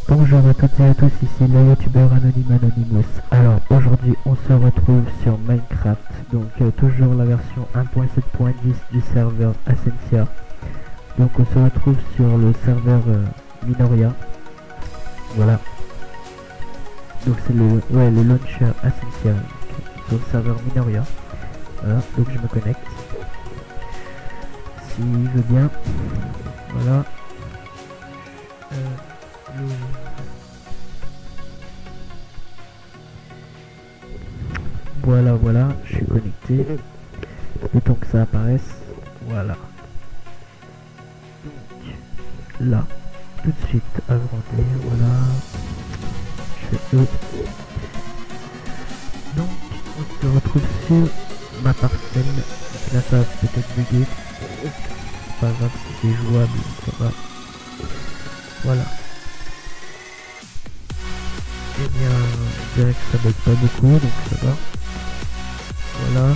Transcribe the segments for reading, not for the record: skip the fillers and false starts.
Bonjour à toutes et à tous, ici le youtubeur anonyme Anonymous. Alors aujourd'hui on se retrouve sur Minecraft, donc toujours la version 1.7.10 du serveur Ascensia. Donc on se retrouve sur le serveur Minoria. Voilà. Donc c'est le launcher Ascensia sur le serveur Minoria. Voilà, donc je me connecte. S'il veut bien. Voilà. Voilà, je suis connecté. Le temps que ça apparaisse. Voilà. Donc, là, tout de suite, agrandir. Voilà. Je fais E. Donc, on se retrouve sur ma parcelle. Donc là, ça va peut-être bugger. C'est pas grave si c'est jouable, ça va. Voilà. Et bien, je dirais que ça bug pas beaucoup, donc ça va. Voilà.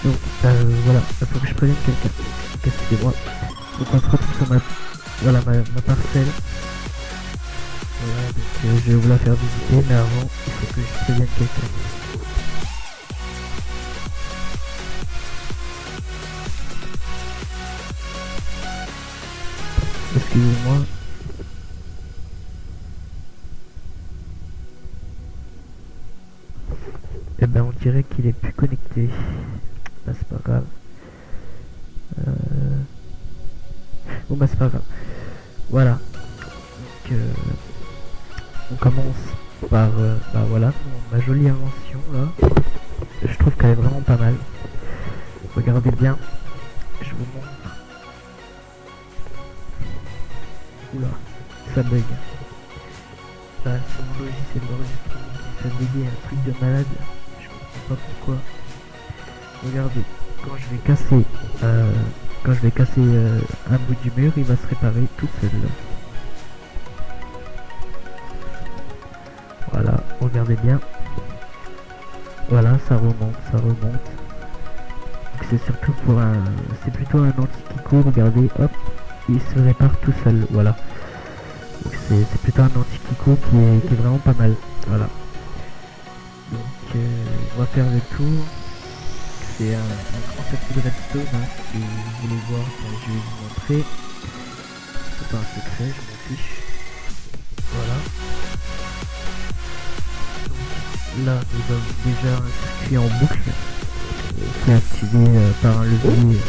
Donc voilà, il faut que je prévienne quelqu'un. Excusez-moi. Donc on se retrouve sur ma parcelle. Voilà, donc je vais vous la faire visiter, mais avant, il faut que je prévienne quelqu'un. Excusez-moi. Eh ben on dirait qu'il est plus connecté. Bah c'est pas grave. Bon bah c'est pas grave. Voilà. Donc on commence par bah voilà, ma jolie invention là. Je trouve qu'elle est vraiment pas mal. Regardez bien. Je vous montre. Oula, ça bug. Bah c'est mon logiciel d'enregistrement qui fait bugger un truc de malade. Je comprends pas pourquoi. Regardez, quand je vais casser un bout du mur, il va se réparer tout seul. Voilà, regardez bien. Voilà, ça remonte, ça remonte. Donc c'est surtout c'est plutôt un anti-Kiko, regardez, hop, il se répare tout seul, voilà. Donc c'est plutôt un anti-Kiko qui est vraiment pas mal, voilà. Donc on va faire le tour. C'est un grand tapis de redstone, hein, si vous voulez voir, je vais vous montrer. C'est pas un secret, je m'en fiche. Voilà. Donc, là, nous avons déjà un circuit en boucle qui est activé par un levier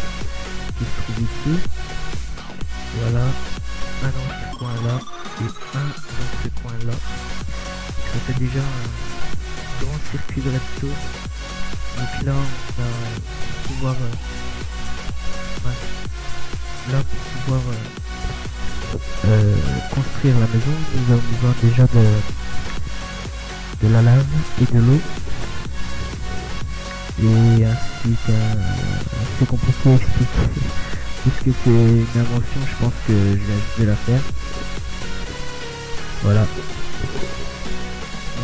qui se trouve ici. Voilà. Un dans ce coin-là et un dans ce coin-là. Ça fait déjà un grand circuit de redstone. Donc là, on va pouvoir construire la maison. Nous avons besoin déjà de la lave et de l'eau. Et ainsi c'est compliqué à expliquer. Puisque c'est une invention, je pense que je vais la faire. Voilà.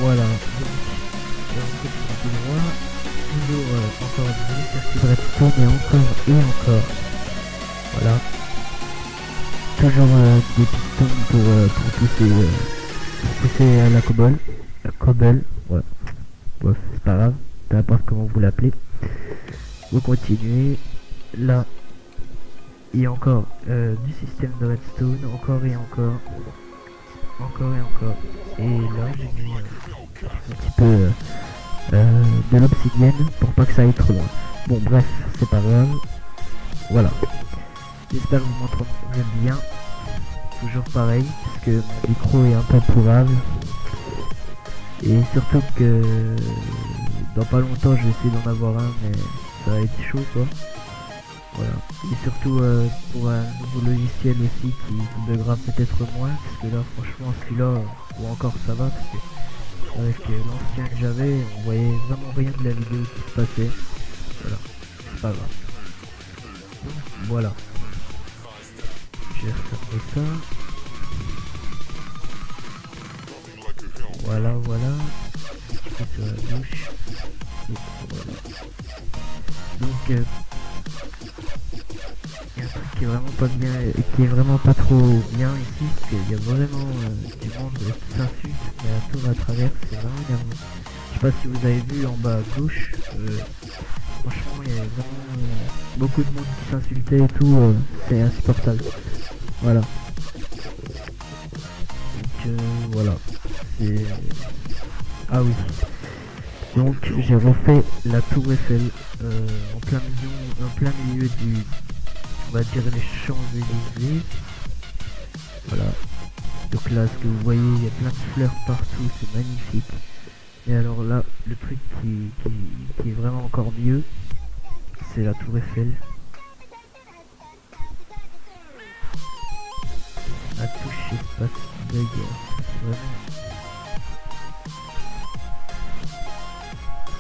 Voilà. Toujours encore une circuit de redstone et encore. Voilà. Toujours des pistons pour pousser à la cobble. La cobble, ouais. Bref, c'est pas grave. Peu importe comment vous l'appelez. Vous continuez. Là, il y a encore du système de redstone. Encore et encore. Encore et encore. Et là, j'ai mis un petit peu de l'obsidienne pour pas que ça aille trop loin. Bon bref, c'est pas grave. Voilà. J'espère que vous m'entendez bien. Toujours pareil, parce que mon micro est un peu pourrable. Et surtout que dans pas longtemps je vais essayer d'en avoir un, mais ça va être chaud quoi. Voilà. Et surtout pour un nouveau logiciel aussi qui buggera peut-être moins, parce que là franchement celui-là, ou encore ça va, parce que avec l'ancien que j'avais, on voyait vraiment rien de la vidéo qui se passait. Voilà, c'est pas grave. Donc, voilà. Je vais refermer ça. Voilà. Sur la bouche. Et voilà. Donc, il y a un truc qui est vraiment pas bien, qui est vraiment pas trop bien ici, parce qu'il y a vraiment du monde qui s'insulte, mais la tour à travers, c'est vraiment énervant. Je sais pas si vous avez vu en bas à gauche, franchement il y a vraiment beaucoup de monde qui s'insultait et tout, c'est insupportable. Voilà. Donc voilà. C'est... Ah oui. Donc j'ai refait la tour Eiffel en plein milieu du, on va dire, les Champs-Élysées. Voilà. Donc là, ce que vous voyez, il y a plein de fleurs partout, c'est magnifique. Et alors là, le truc qui est vraiment encore mieux, c'est la tour Eiffel. La touche espace bug, c'est vraiment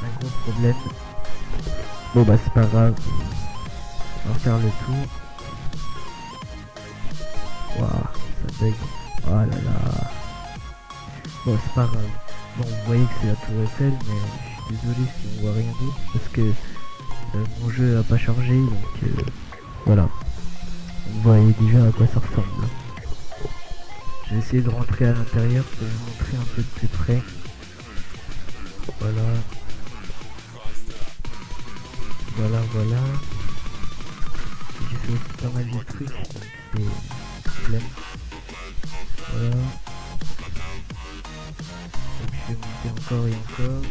un gros problème. Bon bah c'est pas grave, on va refaire le tour. Waouh, ça bug. Oh là là. Bon c'est pas grave. Bon vous voyez que c'est la tour Eiffel, mais je suis désolé si on voit rien d'autre parce que mon jeu a pas chargé, donc voilà. Vous voyez déjà à quoi ça ressemble. J'ai essayé de rentrer à l'intérieur pour vous montrer un peu de plus près. Voilà. Voilà. J'ai fait aussi pas mal de trucs, donc c'est problème. Voilà. Donc je vais monter encore et encore.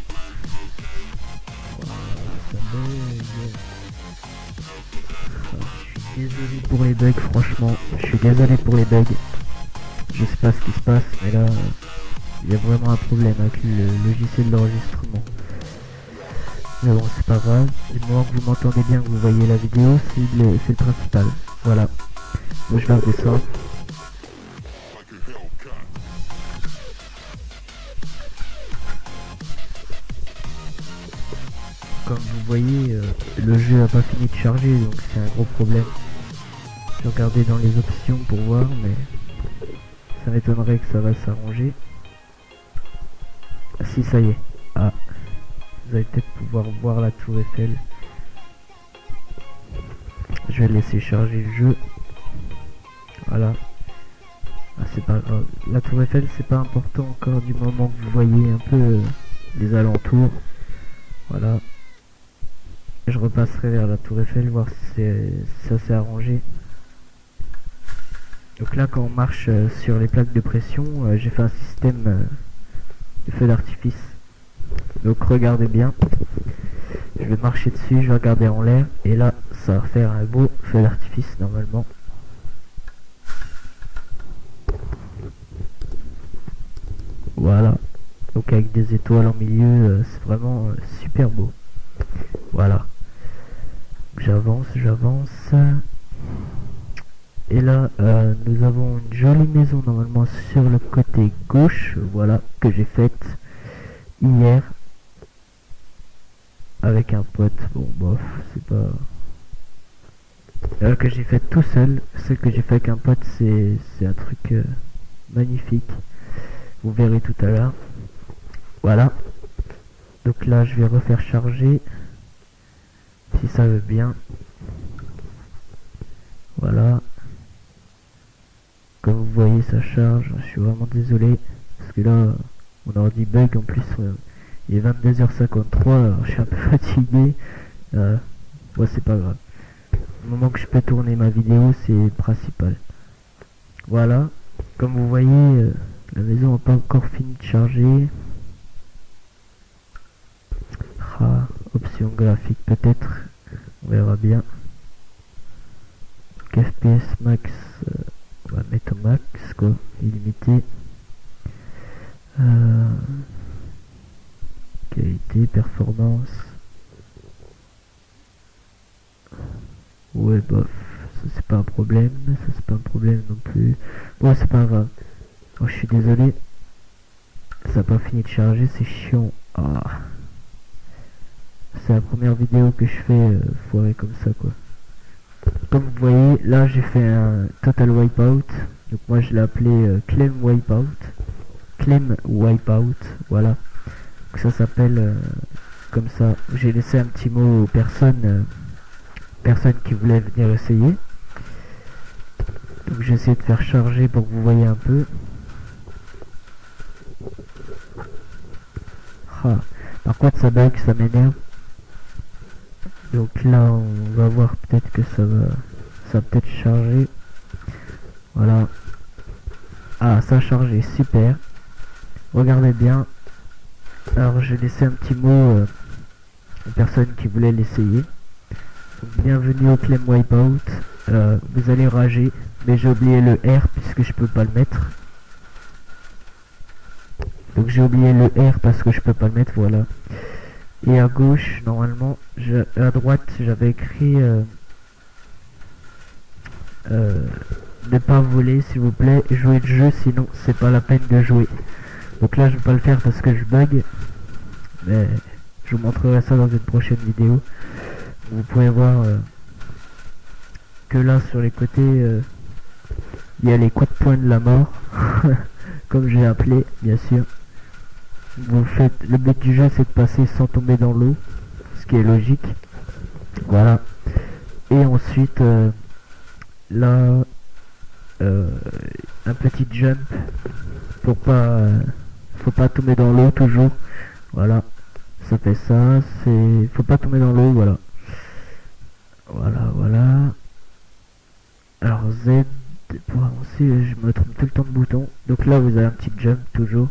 Voilà, ça bug. Je suis désolé pour les bugs, franchement. Je suis désolé pour les bugs. Je sais pas ce qui se passe, mais là, il y a vraiment un problème avec le logiciel d'enregistrement. Mais bon, c'est pas grave. Du moment que vous m'entendez bien, que vous voyez la vidéo, c'est le principal. Voilà. Bon, je vais redescendre. Comme vous voyez, le jeu a pas fini de charger, donc c'est un gros problème. J'ai regardé dans les options pour voir, mais ça m'étonnerait que ça va s'arranger. Ah si, ça y est. Ah, vous allez peut-être pouvoir voir la tour Eiffel. Je vais laisser charger le jeu. Voilà. Ah, c'est pas grave. La tour Eiffel, c'est pas important encore du moment que vous voyez un peu les alentours. Voilà. Je repasserai vers la tour Eiffel, voir si ça s'est arrangé. Donc là, quand on marche sur les plaques de pression, j'ai fait un système de feu d'artifice. Donc regardez bien. Je vais marcher dessus, je vais regarder en l'air, et là, ça va faire un beau feu d'artifice normalement. Voilà. Donc avec des étoiles en milieu, c'est vraiment super beau. Voilà. J'avance. Et là, nous avons une jolie maison normalement sur le côté gauche, voilà, que j'ai faite hier avec un pote. Bon, bof, c'est pas... que j'ai faite tout seul. Celle que j'ai fait avec un pote, c'est un truc magnifique. Vous verrez tout à l'heure. Voilà. Donc là, je vais refaire charger. Si ça veut bien. Voilà. Comme vous voyez, ça charge. Je suis vraiment désolé. Parce que là, mon ordi bug. En plus, il est 22h53. Alors, je suis un peu fatigué. Ouais, c'est pas grave. Au moment que je peux tourner ma vidéo, c'est le principal. Voilà. Comme vous voyez, la maison n'a pas encore fini de charger. Ah, option graphique peut-être. On verra bien. Donc, FPS max. On va mettre au max, quoi, illimité. Qualité, performance. Ouais, bof, ça c'est pas un problème, ça c'est pas un problème non plus. Bon, c'est pas grave. Oh, je suis désolé. Ça n'a pas fini de charger, c'est chiant. Ah. C'est la première vidéo que je fais foirée comme ça, quoi. Comme vous voyez, là j'ai fait un total wipeout. Donc moi je l'ai appelé claim wipeout. Claim wipeout, voilà. Donc ça s'appelle comme ça. J'ai laissé un petit mot aux personnes qui voulaient venir essayer. Donc j'essaie de faire charger pour que vous voyez un peu. Ah, par contre ça bug, ça m'énerve. Donc là on va voir peut-être que ça va peut-être charger. Voilà. Ah, ça a chargé, super. Regardez bien. Alors j'ai laissé un petit mot aux personnes qui voulaient l'essayer. Bienvenue au Claim Wipeout. Vous allez rager, mais j'ai oublié le R puisque je peux pas le mettre. Donc j'ai oublié le R parce que je peux pas le mettre, voilà. Et à gauche, normalement, à droite, j'avais écrit ne pas voler s'il vous plaît, jouer le jeu sinon c'est pas la peine de jouer. Donc là je vais pas le faire parce que je bug, mais je vous montrerai ça dans une prochaine vidéo. Vous pouvez voir que là sur les côtés il y a les coups de poing de la mort comme j'ai appelé, bien sûr. Vous faites, le but du jeu c'est de passer sans tomber dans l'eau, ce qui est logique, voilà. Et ensuite là un petit jump pour pas faut pas tomber dans l'eau toujours, voilà, ça fait ça, c'est faut pas tomber dans l'eau, voilà. Alors Z pour avancer, je me trompe tout le temps de bouton. Donc là vous avez un petit jump toujours,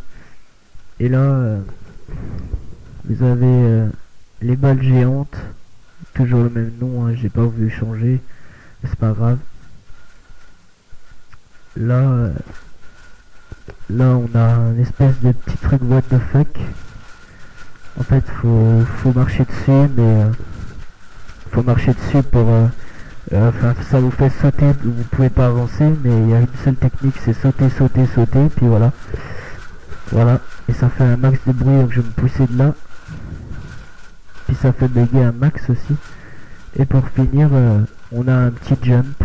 et là vous avez les balles géantes, toujours le même nom, hein, j'ai pas voulu changer, c'est pas grave. Là on a une espèce de petit truc what the fuck. En fait faut marcher dessus, mais faut marcher dessus pour enfin ça vous fait sauter, vous pouvez pas avancer, mais il y a une seule technique, c'est sauter, puis voilà, et ça fait un max de bruit, donc je vais me pousser de là, puis ça fait bugger un max aussi. Et pour finir on a un petit jump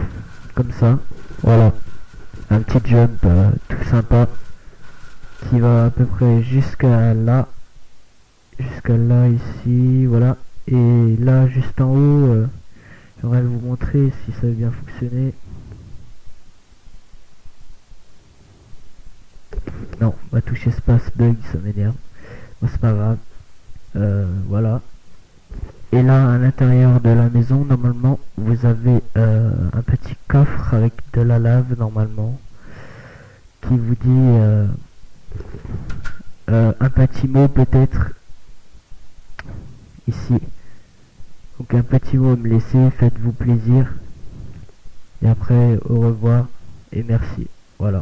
comme ça, voilà, un petit jump tout sympa qui va à peu près jusqu'à là ici, voilà. Et là juste en haut j'aimerais vous montrer si ça a bien fonctionné. Non, ma touche espace bug, ça m'énerve. Bon, c'est pas grave. Voilà. Et là, à l'intérieur de la maison, normalement, vous avez un petit coffre avec de la lave, normalement, qui vous dit un petit mot peut-être ici. Donc un petit mot à me laisser, faites-vous plaisir. Et après, au revoir et merci. Voilà.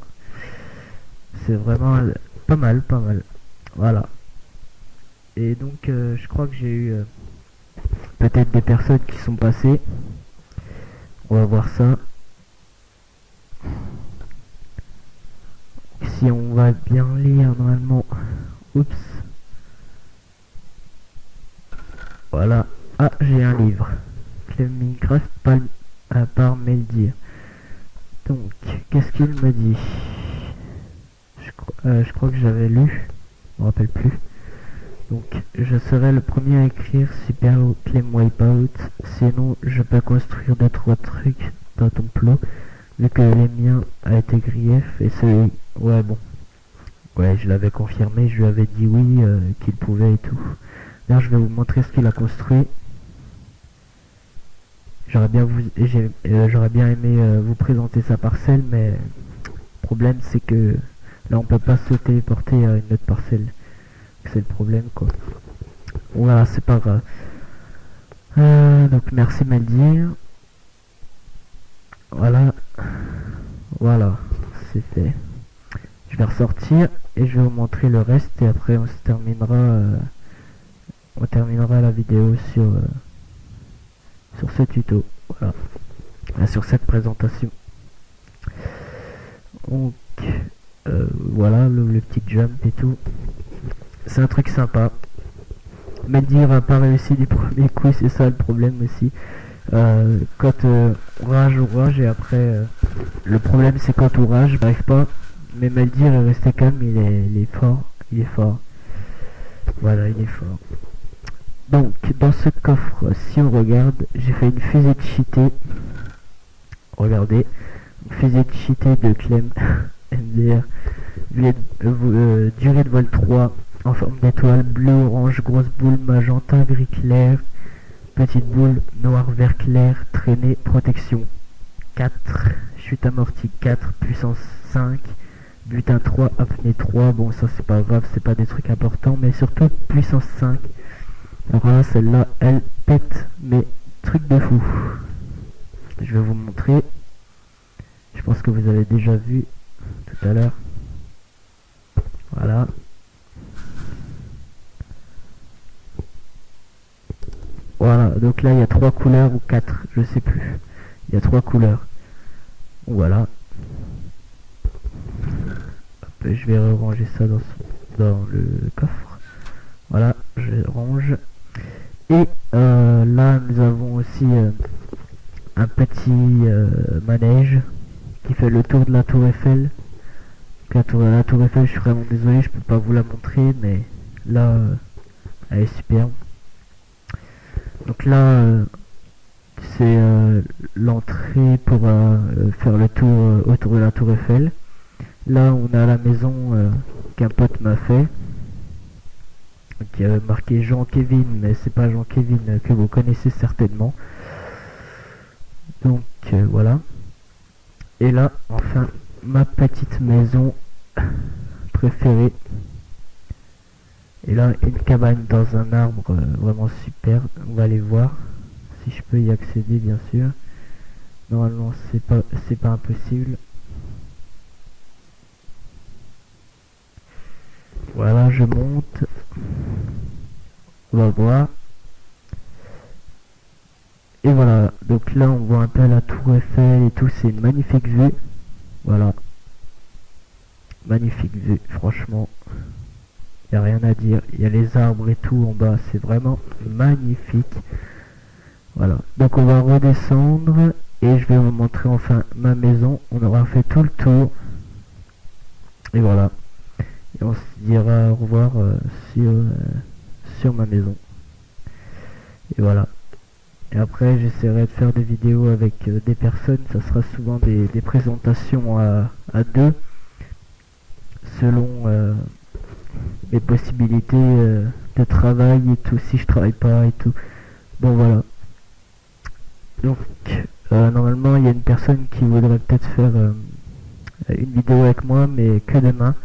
C'est vraiment pas mal. Voilà. Et donc, je crois que j'ai eu peut-être des personnes qui sont passées. On va voir ça. Si on va bien lire normalement. Oups. Voilà. Ah, j'ai un livre. Claim Minecraft par Meldir. Donc, qu'est-ce qu'il me dit? Je crois que j'avais lu. Je me rappelle plus. Donc, je serai le premier à écrire Super Claim Wipeout. Sinon, je peux construire 2-3 trucs dans ton plot. Vu que les miens a été grief et celui... Ouais, bon. Ouais, je l'avais confirmé. Je lui avais dit oui, qu'il pouvait et tout. Là, je vais vous montrer ce qu'il a construit. J'aurais bien aimé vous présenter sa parcelle, mais le problème c'est que là on peut pas se téléporter à une autre parcelle. C'est le problème quoi. Voilà, c'est pas grave. Donc merci Meldir. Voilà, c'est fait. Je vais ressortir et je vais vous montrer le reste et après on terminera la vidéo sur ce tuto, voilà, sur cette présentation. Donc voilà le petit jump et tout, c'est un truc sympa. Meldir a pas réussi du premier coup, c'est ça le problème aussi. Quand on rage et après le problème c'est quand on rage, j'arrive pas, mais Meldir est resté calme, il est fort, voilà, il est fort. Donc, dans ce coffre, si on regarde, j'ai fait une fusée de cheaté. Regardez. Fusée cheatée de Clem MDR. Durée de vol 3 en forme d'étoile, bleu, orange, grosse boule, magenta, gris clair, petite boule, noir, vert clair, traînée, protection 4, chute amortie 4, puissance 5, butin 3, apnée 3. Bon, ça c'est pas grave, c'est pas des trucs importants, mais surtout puissance 5. Alors là, celle-là, elle pète mes trucs de fou. Je vais vous montrer. Je pense que vous avez déjà vu tout à l'heure. Voilà. Voilà, donc là il y a 3 couleurs ou 4, je sais plus. Il y a 3 couleurs. Voilà. Hop, je vais ranger ça dans le coffre. Voilà, je range. Et là nous avons aussi un petit manège qui fait le tour de la tour Eiffel. La tour Eiffel, je suis vraiment désolé, je peux pas vous la montrer, mais là elle est superbe. Donc là c'est l'entrée pour faire le tour autour de la tour Eiffel. Là on a la maison qu'un pote m'a fait, qui avait marqué Jean-Kevin, mais c'est pas Jean-Kevin que vous connaissez certainement. Donc voilà. Et là enfin ma petite maison préférée. Et là une cabane dans un arbre vraiment super. On va aller voir si je peux y accéder, bien sûr. Normalement c'est pas impossible. Voilà, je monte. On va voir. Et voilà, donc là on voit un peu la tour Eiffel et tout, c'est une magnifique vue. Voilà. Magnifique vue, franchement. Il n'y a rien à dire. Il y a les arbres et tout en bas, c'est vraiment magnifique. Voilà, donc on va redescendre et je vais vous montrer enfin ma maison. On aura fait tout le tour. Et voilà. Et on se dira au revoir sur ma maison. Et voilà. Et après j'essaierai de faire des vidéos avec des personnes. Ça sera souvent des présentations à deux. Selon mes possibilités de travail et tout. Si je travaille pas et tout. Bon voilà. Donc normalement il y a une personne qui voudrait peut-être faire une vidéo avec moi, mais que demain.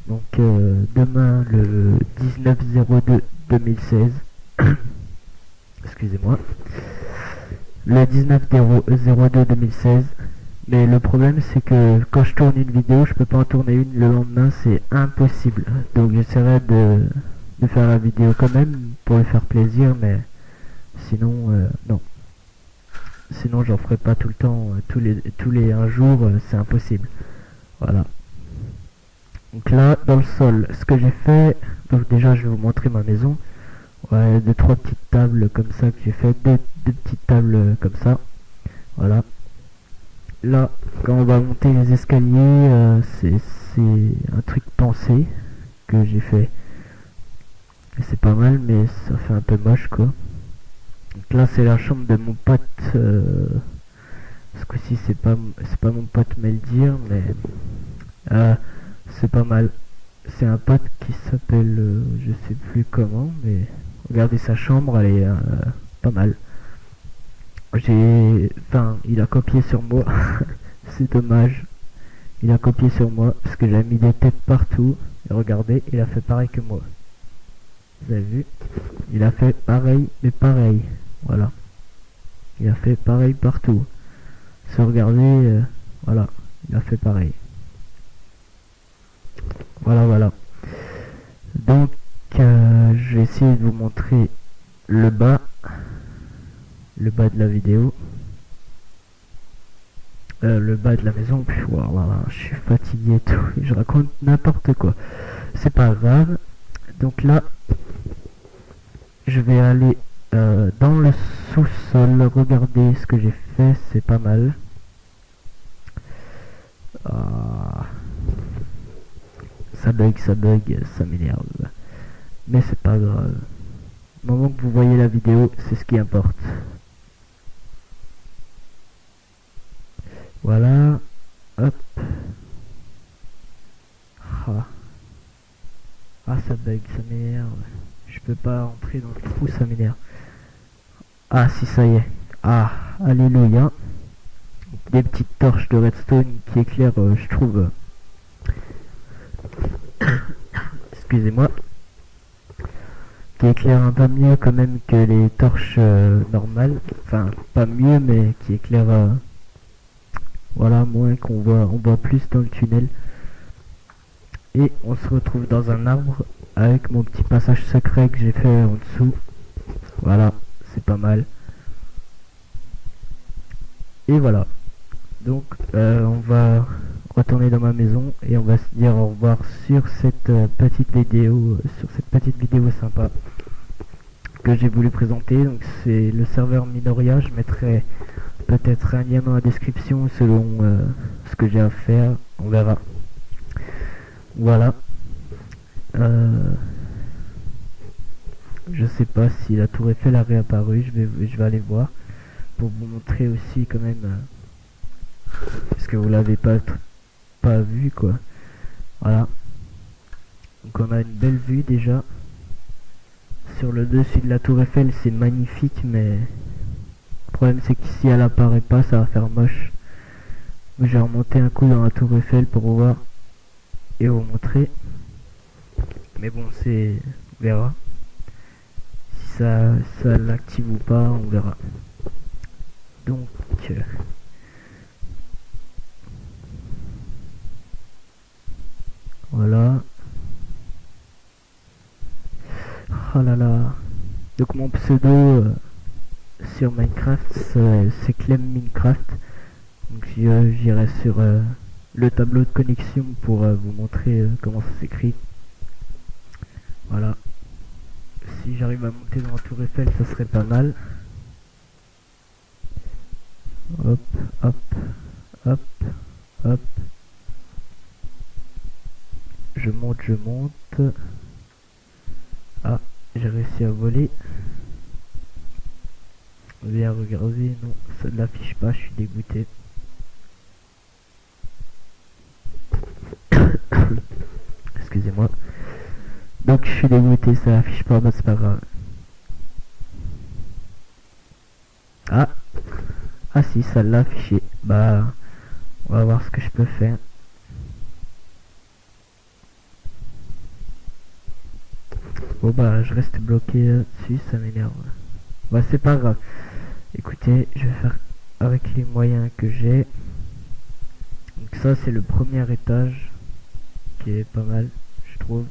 Donc demain le 19/02/2016. Excusez-moi. Le 19/02/2016. Mais le problème c'est que quand je tourne une vidéo, je peux pas en tourner une le lendemain, c'est impossible. Donc j'essaierai de faire la vidéo quand même pour lui faire plaisir, mais sinon non. Sinon j'en ferai pas tout le temps, tous les un jour, c'est impossible. Voilà. Donc là, dans le sol, ce que j'ai fait, donc déjà je vais vous montrer ma maison. Ouais, 2-3 petites tables comme ça que j'ai fait, deux petites tables comme ça. Voilà. Là, quand on va monter les escaliers, c'est un truc pensé que j'ai fait. Et c'est pas mal, mais ça fait un peu moche quoi. Donc là, c'est la chambre de mon pote. Ce coup-ci, c'est pas mon pote Meldir, mais c'est pas mal. C'est un pote qui s'appelle, je sais plus comment, mais regardez sa chambre, elle est pas mal. Il a copié sur moi. C'est dommage. Il a copié sur moi parce que j'ai mis des têtes partout. Et regardez, il a fait pareil que moi. Vous avez vu? Il a fait pareil, mais pareil. Voilà. Il a fait pareil partout. Si vous regardez, voilà. Il a fait pareil. Voilà. Donc, je vais essayer de vous montrer le bas de la vidéo, le bas de la maison. Puis voilà, je suis fatigué et tout, je raconte n'importe quoi, c'est pas grave. Donc là je vais aller dans le sous-sol. Regardez ce que j'ai fait, c'est pas mal. Ça bug, ça m'énerve, mais c'est pas grave. Au moment que vous voyez la vidéo, c'est ce qui importe. Voilà. Hop. Ah. Ah, ça bug, ça m'énerve. Je peux pas entrer dans le trou, ça m'énerve. Ah, si, ça y est. Ah, alléluia. Des petites torches de redstone qui éclairent, je trouve. Excusez-moi. Qui éclairent un peu mieux quand même que les torches normales. Enfin, pas mieux, mais qui éclairent. Voilà, moins on voit plus dans le tunnel. Et on se retrouve dans un arbre avec mon petit passage secret que j'ai fait en dessous. Voilà, c'est pas mal. Et voilà. Donc on va retourner dans ma maison et on va se dire au revoir sur cette petite vidéo, sympa que j'ai voulu présenter. Donc c'est le serveur Minoria. Je mettrai peut-être un lien dans la description selon ce que j'ai à faire. On verra. Voilà. Je sais pas si la tour Eiffel a réapparu. Je vais aller voir pour vous montrer aussi quand même, parce que vous l'avez pas vu quoi. Voilà. Donc on a une belle vue déjà sur le dessus de la tour Eiffel. C'est magnifique, mais le problème c'est que si elle apparaît pas, ça va faire moche. J'ai remonté un coup dans la tour Eiffel pour voir et vous montrer. Mais bon, on verra. Si ça l'active ou pas, on verra. Donc, voilà. Oh là là. Donc mon pseudo sur Minecraft, c'est Clem Minecraft. Donc j'irai sur le tableau de connexion pour vous montrer comment ça s'écrit. Voilà. Si j'arrive à monter dans la tour Eiffel, ça serait pas mal. Hop, hop, hop, hop. Je monte. Ah, j'ai réussi à voler. Bien, regardez, non, ça ne l'affiche pas, je suis dégoûté. Excusez-moi. Donc je suis dégoûté, ça l'affiche pas, bah c'est pas grave. Ah si, ça l'a affiché. Bah, on va voir ce que je peux faire. Bon bah, je reste bloqué dessus, ça m'énerve. Bah c'est pas grave. Écoutez, je vais faire avec les moyens que j'ai. Donc ça c'est le premier étage qui est pas mal, je trouve.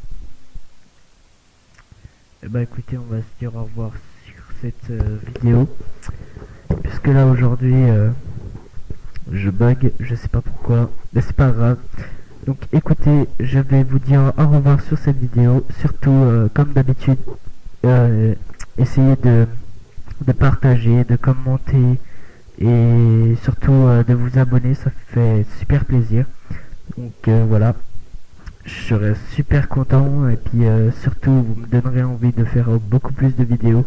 Et bah écoutez, on va se dire au revoir sur cette vidéo. Puisque là aujourd'hui je bug, je sais pas pourquoi, mais c'est pas grave. Donc écoutez, je vais vous dire au revoir sur cette vidéo. Surtout comme d'habitude, essayez de partager, de commenter et surtout de vous abonner, ça fait super plaisir. Donc voilà, je serais super content et puis surtout vous me donnerez envie de faire beaucoup plus de vidéos.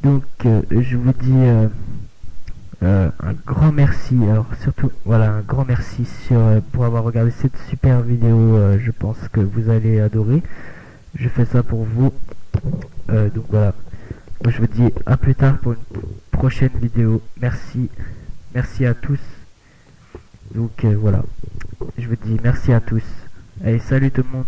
Donc je vous dis un grand merci. Alors surtout voilà, un grand merci pour avoir regardé cette super vidéo. Je pense que vous allez adorer. Je fais ça pour vous. Donc voilà. Je vous dis à plus tard pour une prochaine vidéo. Merci à tous. Donc voilà. Je vous dis merci à tous. Allez, salut tout le monde.